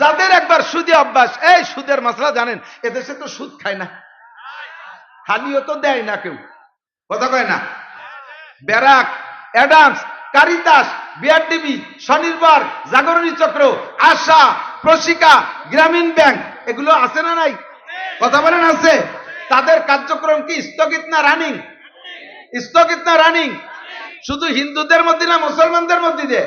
যাদের একবার সুদে অভ্যাস, এই সুদের মশলা জানেন, এদেশে তো সুদ খায় না, খালিও তো দেয় না কেউ, কথা কয় না। ব্যারাক, অ্যাডামস, কারিতাস, বিআরডিবি, স্বনির্ভর, জাগরণী চক্র, আশা, প্রশিকা, গ্রামীণ ব্যাংক, এগুলো আছে না নাই? কথা বলেন আছে। তাদের কার্যক্রম কি স্থগিত না রানিং? স্থগিত না রানিং? শুধু হিন্দুদের মধ্যে না মুসলমানদের মধ্যে দিয়ে?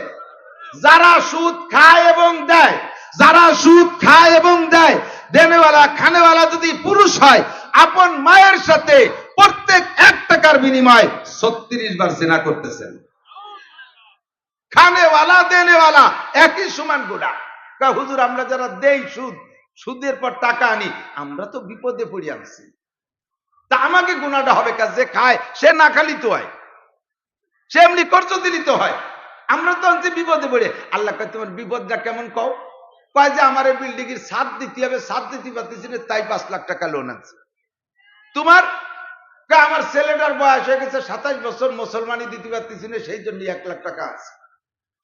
যারা সুদ খায় এবং দেয়, যারা সুদ খায় এবং দেয়, দেনেওয়ালা খানেওয়ালা যদি পুরুষ হয়, আপন মায়ের সাথে প্রত্যেক 1 টাকার বিনিময়ে 36 বার জিনা করতেছেন। খানেওয়ালা দেনেওয়ালা একই সমান গোড়া। হুজুর আমরা যারা দেই সুদ, সুদের পর টাকা আনি, আমরা তো বিপদে পড়ে আনছি, তা আমাকে গুনাহটা হবে কাজ? যে খায় সে না খালি তো হয়, সে এমনি কর্জ দিলিত হয়, আমরা তো আনছি বিপদে পড়ে। আল্লাহ কয় তোমার বিপদটা কেমন কও? কয় যে আমার এই বিল্ডিং এর ছাদ দিতে হবে, ছাদ দিতে পারতেছি না, তাই 5 লাখ টাকা লোন আছে। তোমার? আমার ছেলেটার বয়স হয়ে গেছে 27 বছর, মুসলমানি দিতে পারতেছি না, সেই জন্য 1 লাখ টাকা আছে।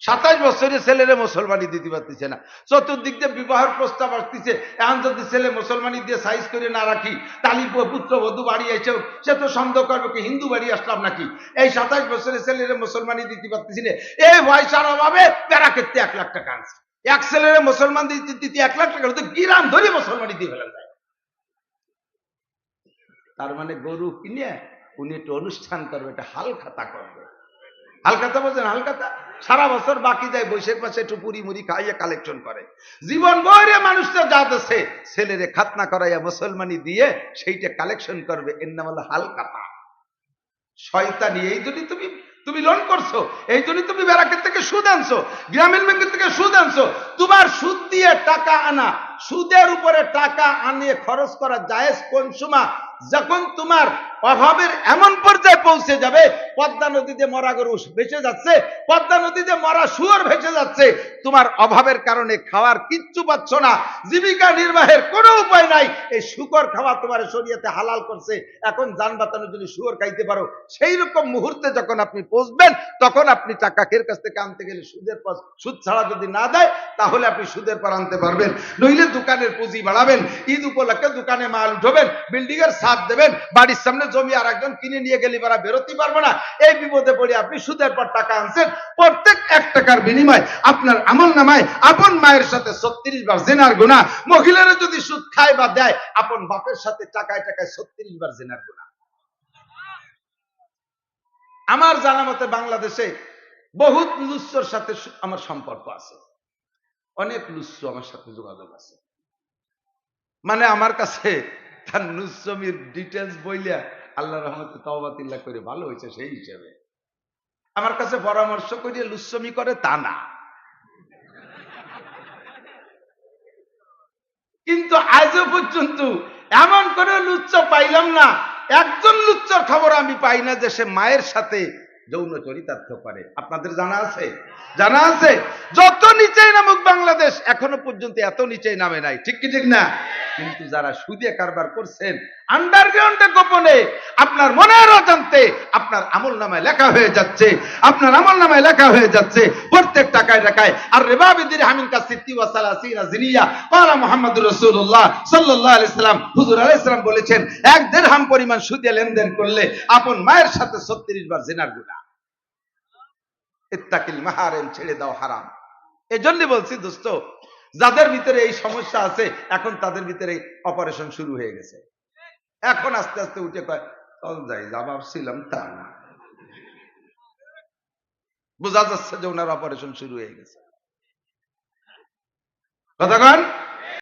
27 বছরের ছেলেরে মুসলমানি দিতে পারতেছে না, চতুর্দিক দিয়ে বিবাহের প্রস্তাব আসতেছে। এখন যদি ছেলে মুসলমানি দিয়ে সাইজ করে না রাখি, তালি পুত্র বধূ বাড়ি এসে সে তো সন্দেহ করবে কি হিন্দু বাড়ি আসলাম নাকি। এই 27 বছরের ছেলেরে মুসলমানি দিতে পারতেছি না, এই পয়সার অভাবে প্যারা ক্ষেত্রে 1 লাখ টাকা আনছে। এক ছেলেরে মুসলমান দিতে 1 লাখ টাকা, তো গিরাম ধরে মুসলমানি দিয়ে ফেলা যায়। তার মানে গরু কিনে উনি একটু অনুষ্ঠান করবে, একটা হালখাতা করবে। হালখাতা বলছেন? হালখাতা সারা বছর বাকি যায়, বৈশের পাশে একটু পুরি মুড়ি খাইয়ে কালেকশন করে। জীবন বইরে মানুষটা যা দেশে ছেলেরে খাতনা করাইয়া মুসলমানি দিয়ে সেইটা কালেকশন করবে, এর নাম হলো হালখাতা। শয়তানি। এই জন্য তুমি লোন করছো, এই জন্য তুমি ব্যারাকের থেকে সুদ আনছো, গ্রামীণ ব্যাংকের থেকে সুদ আনছো। তোমার সুদ দিয়ে টাকা আনা, সুদের উপরে টাকা আনিয়ে খরচ করা জায়েজ কোন সময়? যখন তোমার অভাবের এমন পর্যায়ে পৌঁছে যাবে, পদ্মা নদীতে মরা গরু ভেসে যাচ্ছে, পদ্মা নদীতে মরা শুয়োর ভেসে যাচ্ছে, তোমার অভাবের কারণে খাওয়ার কিচ্ছু পাচ্ছ না, জীবিকা নির্বাহের কোনো উপায় নাই, এই শুকর খাওয়া তোমার শরীয়তে হালাল করছে, এখন জান বাঁচানোর জন্য শুয়োর খাইতে পারো। সেই রকম মুহূর্তে যখন আপনি পৌঁছবেন, তখন আপনি টাকা কের কাছ থেকে আনতে গেলে সুদের পর, সুদ ছাড়া যদি না দেয় তাহলে আপনি সুদের পর আনতে পারবেন। নইলে দোকানের পুঁজি বাড়াবেন, ঈদ উপলক্ষে দোকানে মাল উঠবেন, বিল্ডিং এর ছাদ দেবেন, বাড়ির সামনে জমি আর একজন কিনে নিয়ে গেলে বারা বেরোতে পারবো না, এই বিপদে পড়ে আপনি সুদের পর টাকা আনছেন। প্রত্যেক 1 টাকার বিনিময় আপনার আমল নামায় আপন মায়ের সাথে 36 বার জিনার গুনাহ। মহিলারা যদি সুদ খায় বা দেয়, আপন বাপের সাথে টাকায় টাকায় 36 বার জিনার গুনাহ। আমার জানা মতে বাংলাদেশে বহুত লুচ্চর সাথে আমার সম্পর্ক আছে, অনেক লুচ্চ আমার সাথে যোগাযোগ আছে। মানে আমার কাছে তার লুচ্চমির ডিটেলস বইলা আল্লাহ রহমতে তওবাতিল্লাহ করে ভালো হয়েছে, সেই হিসেবে আমার কাছে পরামর্শ করিয়ে লুচ্চমি করে তা না, কিন্তু আজও পর্যন্ত এমন করে লুচ্চ পাইলাম না, একজন লুচ্চর খবর আমি পাই না যে সে মায়ের সাথে যৌন চরিতার্থ করে। আপনাদের জানা আছে? জানা আছে? যত নিচেই নামুক বাংলাদেশ, এখনো পর্যন্ত এত নিচেই নামে নাই, ঠিক কি ঠিক না? কিন্তু যারা সুদে কারবার করছেন আন্ডারগ্রাউন্ডে গোপনে, আপনার মনের অজান্তে আপনার আমল নামায় লেখা হয়ে যাচ্ছে, আপনার আমল নামায় লেখা হয়ে যাচ্ছে প্রত্যেক টাকায় টাকায়। আর রিবা বিদিরহামিন কাসিত্তি ওয়া সালাসিনা জিনিয়া ক্বালা মুহাম্মাদুর রাসূলুল্লাহ সাল্লাল্লাহু আলাইহি সাল্লাম, হুজুর আলাইহিস সালাম বলেছেন, 1 দিরহাম পরিমাণ সুদে লেনদেন করলে আপন মায়ের সাথে 36 বার জিনার গুনাহ। ইত্তাকিল মাহারিম, ছেড়ে দাও হারাম। এজন্য বলছি দোস্ত, যাদের ভিতরে এই সমস্যা আছে, এখন তাদের ভিতরে অপারেশন শুরু হয়ে গেছে। এখন আস্তে আস্তে উঠে কয় চল যাই, যা ভাবছিলাম তা না। বোঝা যাচ্ছে যে ওনার অপারেশন শুরু হয়ে গেছে। কথা কন।